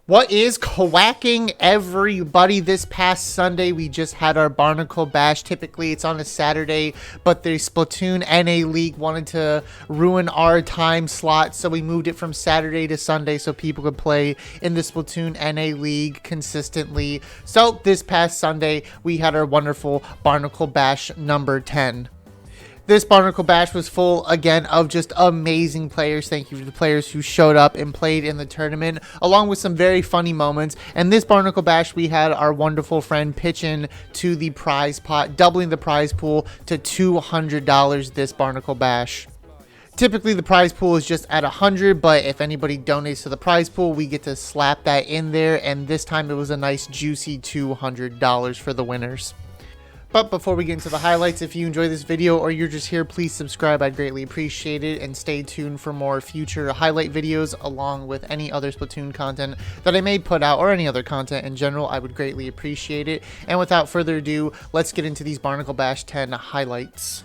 What is quacking, everybody? This past Sunday, we just had our Barnacle Bash. Typically, it's on a Saturday, but the Splatoon NA League wanted to ruin our time slot, so we moved it from Saturday to Sunday so people could play in the Splatoon NA League consistently. So this past Sunday, we had our wonderful Barnacle Bash number 10. This Barnacle Bash was full, again, of just amazing players. Thank you to the players who showed up and played in the tournament, along with some very funny moments. And this Barnacle Bash, we had our wonderful friend pitch in to the prize pot, doubling the prize pool to $200 this Barnacle Bash. Typically, the prize pool is just at 100, but if anybody donates to the prize pool, we get to slap that in there. And this time, it was a nice, juicy $200 for the winners. But before we get into the highlights, if you enjoy this video or you're just here, please subscribe. I'd greatly appreciate it. And stay tuned for more future highlight videos along with any other Splatoon content that I may put out or any other content in general. I would greatly appreciate it. And without further ado, let's get into these Barnacle Bash 10 highlights.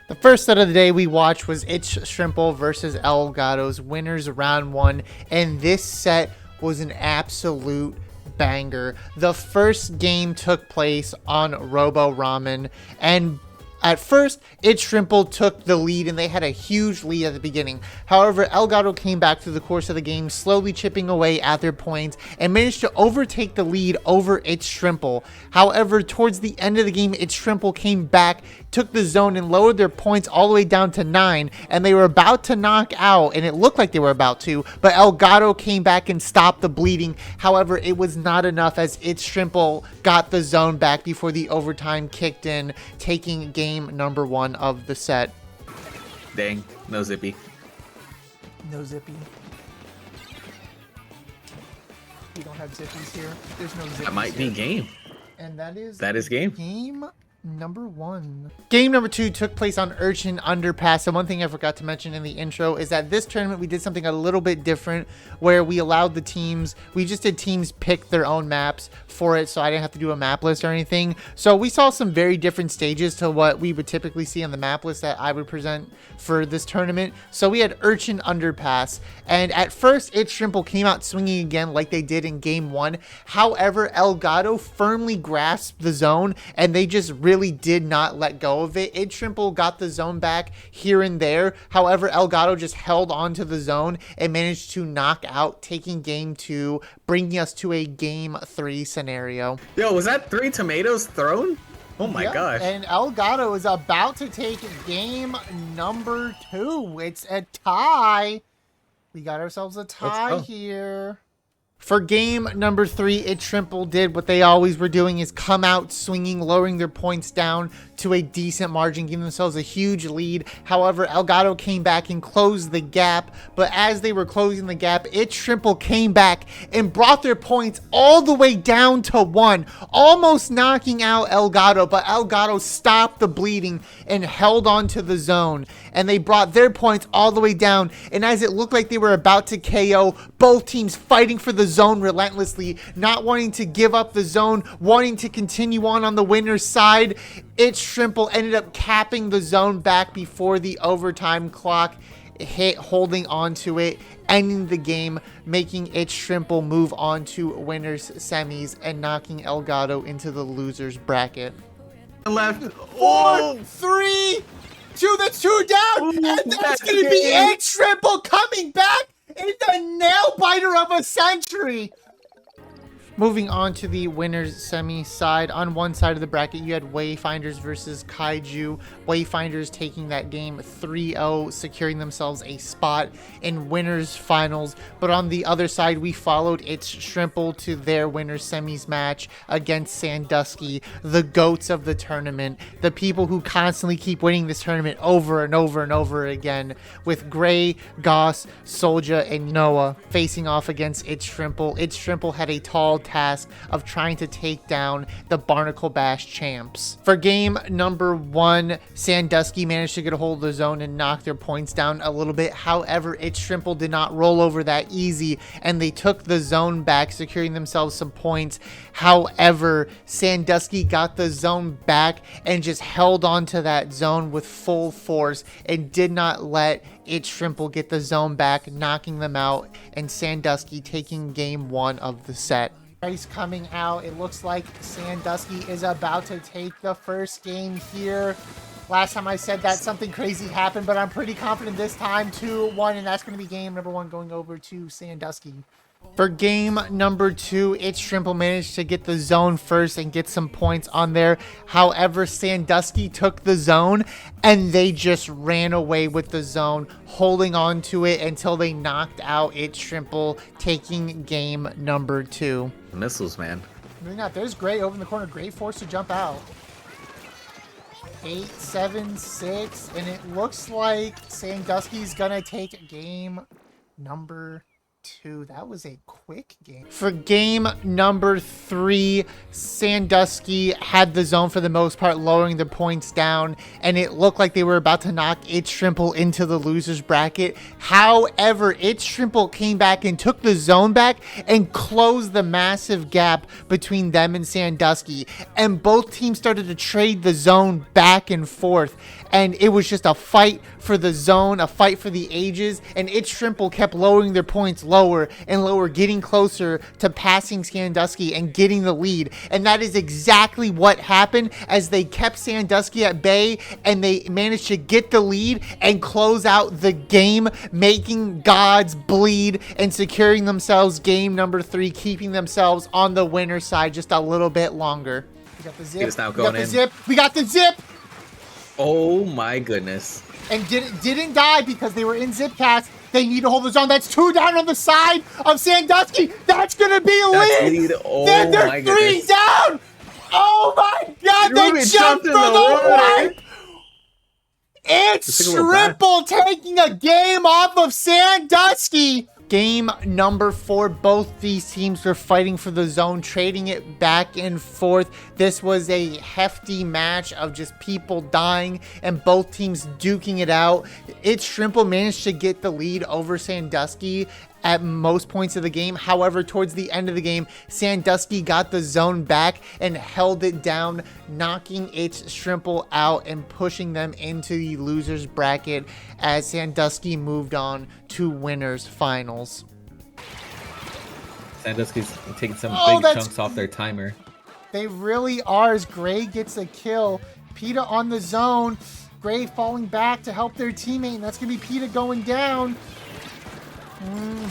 The first set of the day we watched was It's Shrimple versus Elgato's winners round 1. And this set was an absolute banger. The first game took place on Robo Ramen, and at first, It's Shrimple took the lead, and they had a huge lead at the beginning. However, Elgato came back through the course of the game, slowly chipping away at their points, and managed to overtake the lead over It's Shrimple. However, towards the end of the game, It's Shrimple came back, took the zone, and lowered their points all the way down to 9, and they were about to knock out, and it looked like they were about to, but Elgato came back and stopped the bleeding. However, it was not enough as It's Shrimple got the zone back before the overtime kicked in, taking game number 1 of the set. Dang, no zippy. No zippy. We don't have zippies here. There's no zippies. That might be game. And that is game. Game number 1. Game number 2 took place on Urchin Underpass. And one thing I forgot to mention in the intro is that this tournament we did something a little bit different, where we allowed the teams, we just did teams pick their own maps for it, so I didn't have to do a map list or anything. So we saw some very different stages to what we would typically see on the map list that I would present for this tournament. So we had Urchin Underpass, and at first It's Shrimple came out swinging again like they did in game 1. However, Elgato firmly grasped the zone, and they just really did not let go of it. It's Shrimple got the zone back here and there. However, Elgato just held on to the zone and managed to knock out, taking game 2, bringing us to a game 3 scenario. Yo, was that 3 tomatoes thrown? Oh my gosh. And Elgato is about to take game number 2. It's a tie. We got ourselves a tie here. For game number 3, It's Shrimple did what they always were doing, is come out swinging, lowering their points down to a decent margin, giving themselves a huge lead. However, Elgato came back and closed the gap, but as they were closing the gap, It's Shrimple came back and brought their points all the way down to 1, almost knocking out Elgato, but Elgato stopped the bleeding and held on to the zone, and they brought their points all the way down. And as it looked like they were about to KO, both teams fighting for the zone relentlessly, not wanting to give up the zone, wanting to continue on the winner's side. It's Shrimple ended up capping the zone back before the overtime clock hit, holding on to it, ending the game, making It's Shrimple move on to winners semis and knocking Elgato into the losers bracket. Left. 4, 3, 2, that's 2 down, and that's going to be It's Shrimple coming back in the nail biter of a century. Moving on to the winners semi side. On one side of the bracket, you had Wayfinders versus Kaiju. Wayfinders taking that game 3-0, securing themselves a spot in winners finals. But on the other side, we followed It's Shrimple to their winners semis match against Sandusky, the goats of the tournament, the people who constantly keep winning this tournament over and over and over again, with Gray, Goss, Soldier, and Noah facing off against It's Shrimple. It's Shrimple had a tall task of trying to take down the Barnacle Bash champs. For game number 1, Sandusky managed to get a hold of the zone and knock their points down a little bit. However, It's Shrimple did not roll over that easy, and they took the zone back, securing themselves some points. However, Sandusky got the zone back and just held on to that zone with full force and did not let It Shrimple get the zone back, knocking them out, and Sandusky taking game 1 of the set. Race coming out. It looks like Sandusky is about to take the first game here. Last time I said that something crazy happened, but I'm pretty confident this time 2-1, and that's going to be game number 1 going over to Sandusky. For game number 2, It Shrimple managed to get the zone first and get some points on there. However, Sandusky took the zone and they just ran away with the zone, holding on to it until they knocked out It Shrimple, taking game number 2. Missiles, man. Maybe not. There's Gray over in the corner. Gray forced to jump out. 8, 7, 6, and it looks like Sandusky's gonna take game number 2. That was a quick game. For game number 3, Sandusky had the zone for the most part, lowering the points down, and it looked like they were about to knock It Shrimple into the loser's bracket. However, It Shrimple came back and took the zone back and closed the massive gap between them and Sandusky, and both teams started to trade the zone back and forth, and it was just a fight for the zone, a fight for the ages, and It Shrimple kept lowering their points lower and lower, getting closer to passing Sandusky and getting the lead. And that is exactly what happened as they kept Sandusky at bay and they managed to get the lead and close out the game, making gods bleed and securing themselves game number 3, keeping themselves on the winner's side just a little bit longer. We got the zip. It's now going in. We got the zip. Oh my goodness. And didn't die because they were in zip cats. They need to hold the zone. That's 2 down on the side of Sandusky. That's going to be lead. Oh they're my 3 goodness. down. Oh my God. They jumped for the win. It's Shrimple taking a game off of Sandusky. Game number 4, both these teams were fighting for the zone, trading it back and forth. This was a hefty match of just people dying and both teams duking it out. It Shrimple managed to get the lead over Sandusky at most points of the game. However, towards the end of the game, Sandusky got the zone back and held it down, knocking It Shrimple out and pushing them into the loser's bracket as Sandusky moved on to winners finals. Sandusky's taking some big chunks off their timer. They really are, as Gray gets a kill. PETA on the zone. Gray falling back to help their teammate, and that's going to be PETA going down.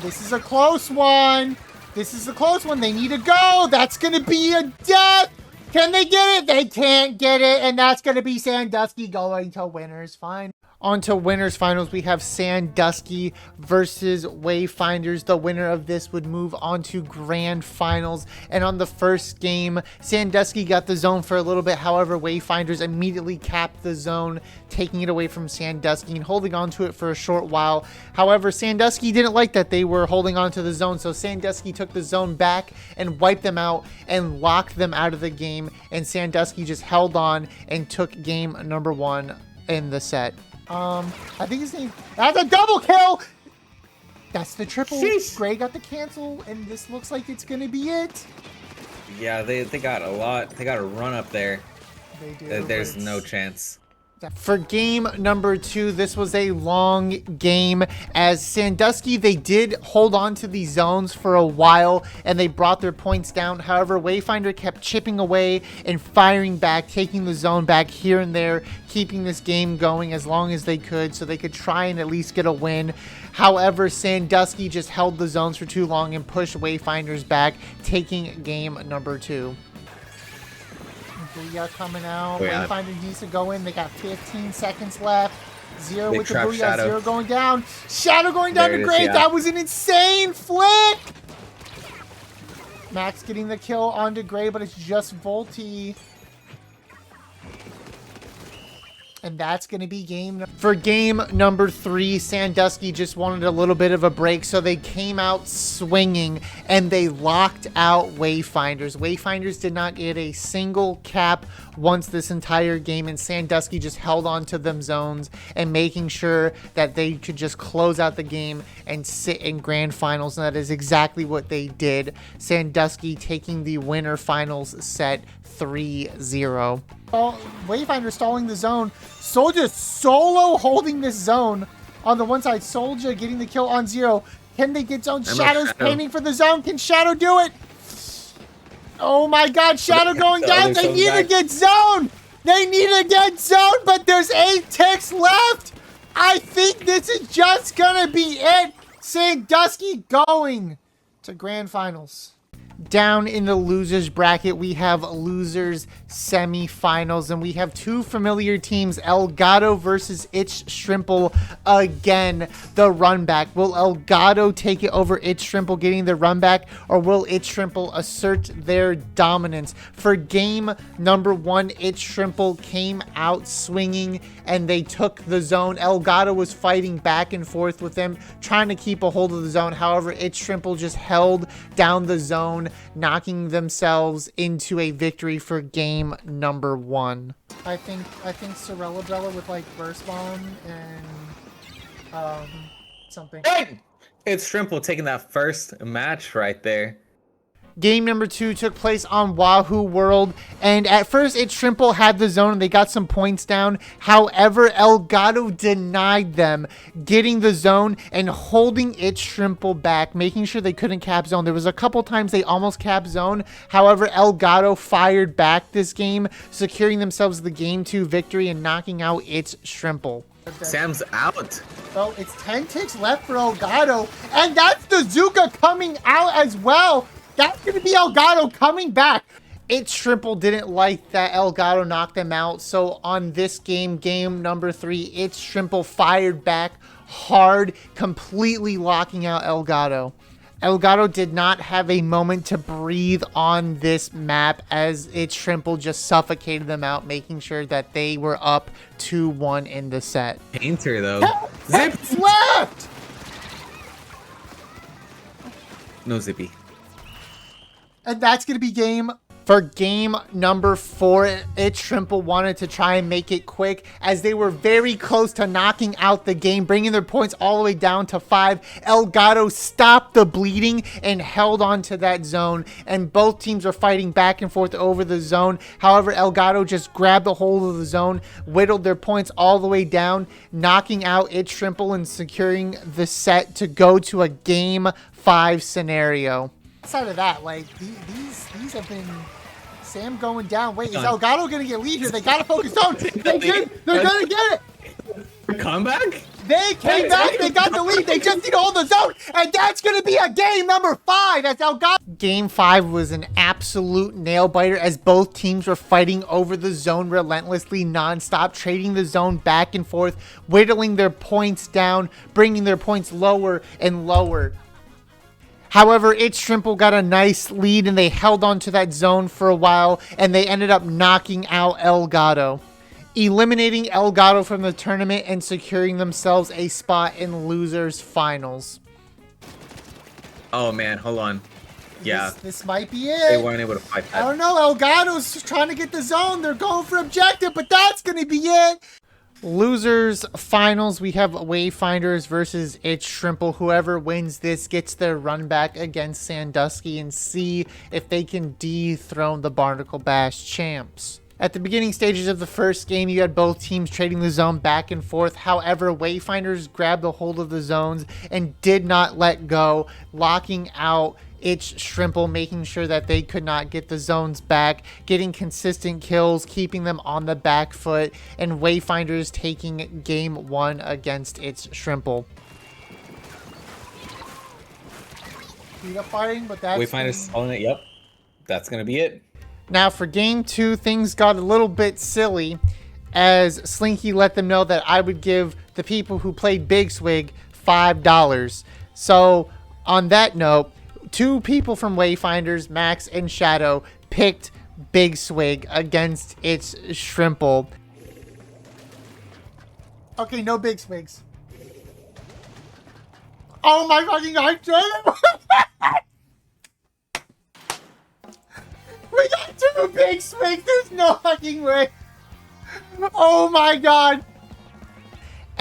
This is a close one. This is a close one. They need to go. That's going to be a death. Can they get it? They can't get it, and that's going to be Sandusky going to winners finals. On to winners finals, we have Sandusky versus Wayfinders. The winner of this would move on to grand finals. And on the first game, Sandusky got the zone for a little bit. However, Wayfinders immediately capped the zone, taking it away from Sandusky and holding on to it for a short while. However, Sandusky didn't like that they were holding on to the zone, so Sandusky took the zone back and wiped them out and locked them out of the game. And Sandusky just held on and took game number 1 in the set. I think his name. That's a double kill. That's the triple. Sheesh. Gray got the cancel, and this looks like it's gonna be it. Yeah, they got a lot. They got a run up there. They do. There's no chance. For game number 2, this was a long game as Sandusky, they did hold on to these zones for a while and they brought their points down. However, Wayfinder kept chipping away and firing back, taking the zone back here and there, keeping this game going as long as they could so they could try and at least get a win. However, Sandusky just held the zones for too long and pushed Wayfinders back, taking game number 2. Booyah coming out. Wayfinder needs to go in. They got 15 seconds left. Zero with the Booyah. Shadow. Zero going down. Shadow going down to Gray. Yeah. That was an insane flick. Max getting the kill onto Gray, but it's just Volty. And that's going to be game. For game number 3, Sandusky just wanted a little bit of a break, so they came out swinging and they locked out Wayfinders. Wayfinders did not get a single cap once this entire game, and Sandusky just held on to them zones and making sure that they could just close out the game and sit in grand finals, and that is exactly what they did. Sandusky taking the winner finals set 3-0. Wayfinder stalling the zone. Soldier solo holding this zone. On the one side, Soldier getting the kill on Zero. Can they get zone? I'm Shadow's Shadow. painting for the zone. Can Shadow do it? Oh my god, Shadow going The down. other They zone's need to back. get zone. They need to get zone, but there's 8 ticks left. I think this is just gonna be it. Sandusky going to grand finals. Down in the losers bracket, we have losers semifinals, and we have 2 familiar teams, Elgato versus Itch Shrimple again, the run back. Will Elgato take it over Itch Shrimple getting the run back, or will Itch Shrimple assert their dominance? For game number 1, Itch Shrimple came out swinging and they took the zone. Elgato was fighting back and forth with them, trying to keep a hold of the zone. However, Itch Shrimple just held down the zone, knocking themselves into a victory for game number 1. I think Sorella Bella with like burst bomb and something. It's Shrimple taking that first match right there. Game number 2 took place on Wahoo World, and at first Itch Shrimple had the zone and they got some points down. However, Elgato denied them getting the zone and holding Itch Shrimple back, making sure they couldn't cap zone. There was a couple times they almost capped zone. However, Elgato fired back this game, securing themselves the game 2 victory and knocking out Itch Shrimple. Sam's out. So it's 10 ticks left for Elgato, and that's the Zuka coming out as well. That's going to be Elgato coming back. Itch Shrimple didn't like that Elgato knocked them out. So on this game, game number 3, Itch Shrimple fired back hard, completely locking out Elgato. Elgato did not have a moment to breathe on this map as Itch Shrimple just suffocated them out, making sure that they were up 2-1 in the set. Painter though. Zip left! No Zippy. And that's going to be game. For game number 4, Itch Shrimple wanted to try and make it quick as they were very close to knocking out the game, bringing their points all the way down to 5. Elgato stopped the bleeding and held on to that zone, and both teams were fighting back and forth over the zone. However, Elgato just grabbed a hold of the zone, whittled their points all the way down, knocking out Itch Shrimple and securing the set to go to a game 5 scenario. Outside of that, like these have been Sam going down. Wait, is Elgato gonna get lead here? They gotta focus on. They did. They're gonna get it. Comeback? They came back. They got the lead. They just need to hold the zone, and that's gonna be a game number 5. That's Elgato. Game 5 was an absolute nail biter as both teams were fighting over the zone relentlessly, nonstop, trading the zone back and forth, whittling their points down, bringing their points lower and lower. However, Itch Shrimple got a nice lead and they held on to that zone for a while, and they ended up knocking out Elgato, eliminating Elgato from the tournament and securing themselves a spot in losers finals. Oh man, hold on. Yeah. This might be They it. weren't able to fight I that. don't know. Elgato's trying to get the zone. They're going for objective, but that's going to be it. Losers finals, we have Wayfinders versus Itch Shrimple. Whoever wins this gets their run back against Sandusky and see if they can dethrone the Barnacle Bash champs. At the beginning stages of the first game, you had both teams trading the zone back and forth. However, Wayfinders grabbed a hold of the zones and did not let go, locking out Itch Shrimple, making sure that they could not get the zones back, getting consistent kills, keeping them on the back foot, and Wayfinders taking game 1 against Itch Shrimple. Beat up fighting, but that's... Wayfinder's calling it. Yep. That's going to be it. Now for game 2, things got a little bit silly as Slinky let them know that I would give the people who played Big Swig $5. So on that note, 2 people from Wayfinders, Max and Shadow, picked Big Swig against Itch Shrimple. Okay, no Big Swigs. Oh my fucking god! We got 2 Big Swigs! There's no fucking way! Oh my god!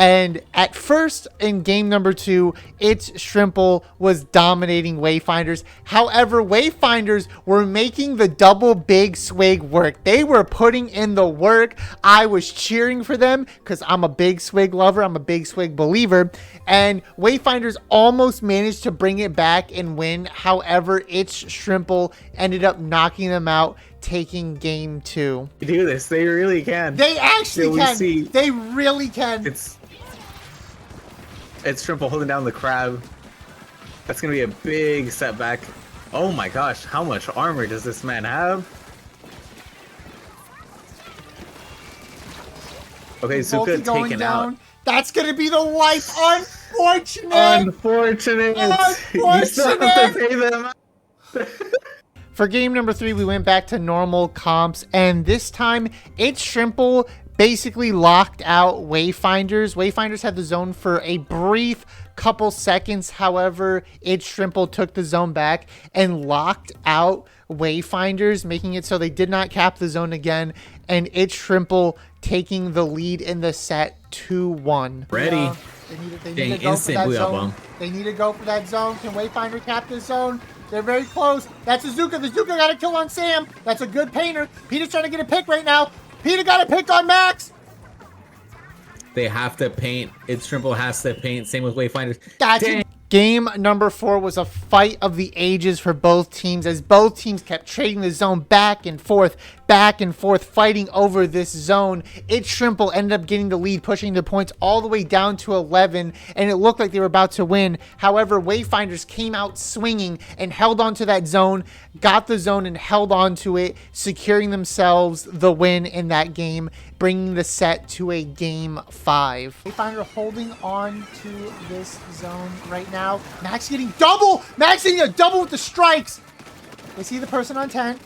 And at first, in game number 2, It's Shrimple was dominating Wayfinders. However, Wayfinders were making the double big swig work. They were putting in the work. I was cheering for them because I'm a big swig lover. I'm a big swig believer. And Wayfinders almost managed to bring it back and win. However, It's Shrimple ended up knocking them out, taking game 2. They do this. They really can. They actually Yeah, can. see. They really can. It's Shrimple holding down the crab. That's gonna be a big setback. Oh my gosh, how much armor does this man have? Okay, Zuka Volty going taken down. out. That's gonna be the life. Unfortunate. Unfortunate. You still have to pay them. For game number 3, we went back to normal comps, and this time, It's Shrimple basically locked out Wayfinders. Wayfinders had the zone for a brief couple seconds. However, It's Shrimple took the zone back and locked out Wayfinders, making it so they did not cap the zone again, and It's Shrimple taking the lead in the set 2-1. Ready. They Dang, need to go for instant that blue up zone. bomb. They need to go for that zone. Can Wayfinder cap this zone? They're very close. That's Azuka. The Zuka got a kill on Sam. That's a good painter. Peter's trying to get a pick right now. Peter got a pick on Max. They have to paint. It's Shrimple has to paint. Same with Wayfinders. That's Dang. it. Game number 4 was a fight of the ages for both teams, as both teams kept trading the zone back and forth, fighting over this zone. It's Shrimple ended up getting the lead, pushing the points all the way down to 11, and it looked like they were about to win. However, Wayfinders came out swinging and held onto that zone, got the zone and held onto it, securing themselves the win in that game, bringing the set to a game 5. Wayfinder holding on to this zone right now. Max getting double! Max getting a double with the strikes! They see the person on 10.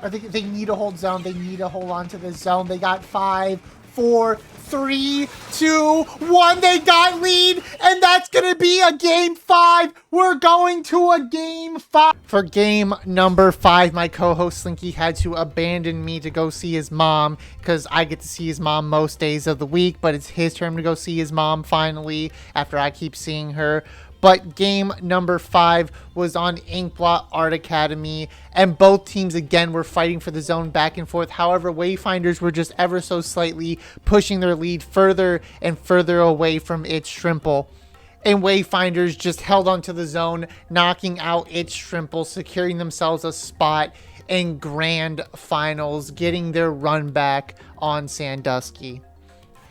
I think they need to hold zone. They need to hold on to this zone. They got 5, 4, 3, 2, 1. They got lead, and that's going to be a game 5. We're going to a game 5. For game number 5, my co-host Slinky had to abandon me to go see his mom because I get to see his mom most days of the week, but it's his turn to go see his mom finally after I keep seeing her. But game number 5 was on Inkblot Art Academy, and both teams again were fighting for the zone back and forth. However, Wayfinders were just ever so slightly pushing their lead further and further away from It's Shrimple. And Wayfinders just held onto the zone, knocking out It's Shrimple, securing themselves a spot in grand finals, getting their run back on Sandusky.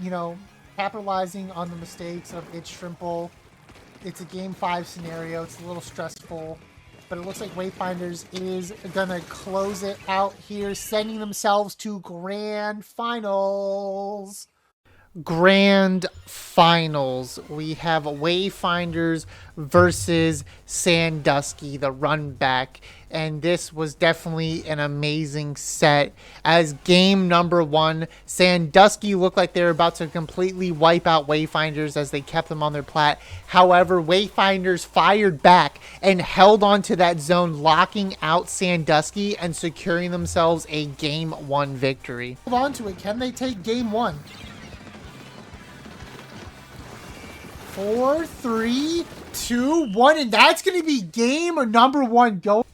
You know, capitalizing on the mistakes of It's Shrimple. It's a game 5 scenario. It's a little stressful, but it looks like Wayfinders is gonna close it out here, sending themselves to grand finals. Grand finals. We have Wayfinders versus Sandusky, the run back. And this was definitely an amazing set. As game number 1, Sandusky looked like they were about to completely wipe out Wayfinders as they kept them on their plat. However, Wayfinders fired back and held on to that zone, locking out Sandusky and securing themselves a game 1 victory. Hold on to it. Can they take game 1? 4, 3, 2, 1, and that's going to be game number 1 go.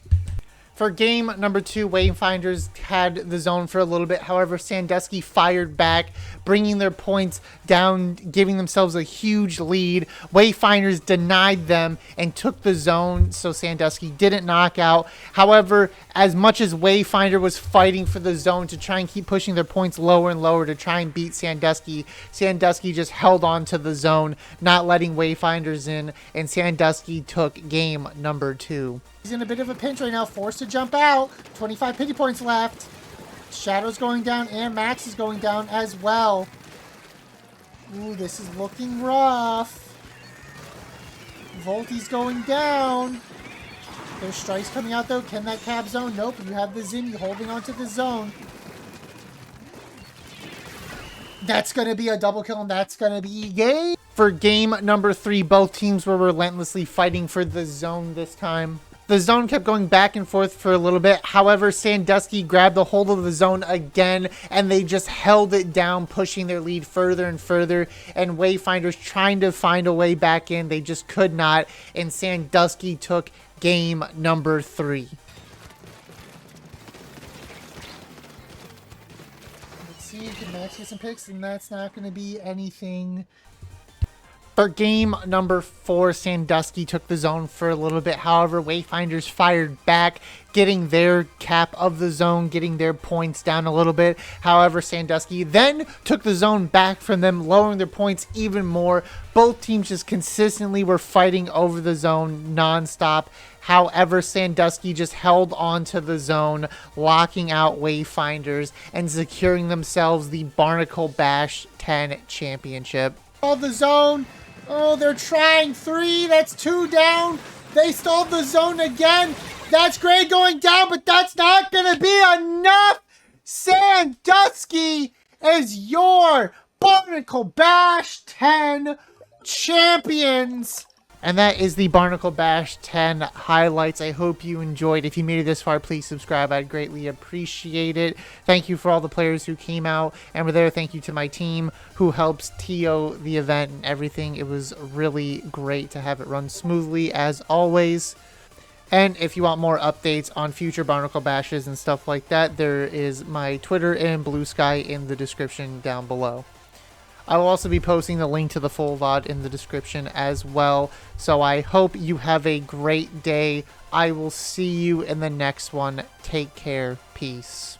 For game number 2, Wayfinders had the zone for a little bit. However, Sandusky fired back, bringing their points down, giving themselves a huge lead. Wayfinders denied them and took the zone, so Sandusky didn't knock out. However, as much as Wayfinder was fighting for the zone to try and keep pushing their points lower and lower to try and beat Sandusky, Sandusky just held on to the zone, not letting Wayfinders in, and Sandusky took game number 2. He's in a bit of a pinch right now, forced to jump out. 25 pity points left. Shadow's going down, and Max is going down as well. Ooh, this is looking rough. Volty's going down. There's strikes coming out, though. Can that cab zone? Nope, you have the Zinni holding onto the zone. That's going to be a double kill, and that's going to be game. For game number 3, both teams were relentlessly fighting for the zone this time. The zone kept going back and forth for a little bit. However, Sandusky grabbed a hold of the zone again, and they just held it down, pushing their lead further and further. And Wayfinders trying to find a way back in. They just could not. And Sandusky took game number 3. Let's see, can Max get some picks? And that's not going to be anything. For game number 4, Sandusky took the zone for a little bit. However, Wayfinders fired back, getting their cap of the zone, getting their points down a little bit. However, Sandusky then took the zone back from them, lowering their points even more. Both teams just consistently were fighting over the zone nonstop. However, Sandusky just held on to the zone, locking out Wayfinders and securing themselves the Barnacle Bash 10 championship. All the zone. Oh, they're trying 3. That's 2 down. They stole the zone again. That's Gray going down, but that's not going to be enough. Sandusky is your Barnacle Bash 10 champions. And that is the Barnacle Bash 10 highlights. I hope you enjoyed. If you made it this far, please subscribe. I'd greatly appreciate it. Thank you for all the players who came out and were there. Thank you to my team who helps TO the event and everything. It was really great to have it run smoothly as always. And if you want more updates on future Barnacle Bashes and stuff like that, there is my Twitter and Blue Sky in the description down below. I will also be posting the link to the full VOD in the description as well. So I hope you have a great day. I will see you in the next one. Take care. Peace.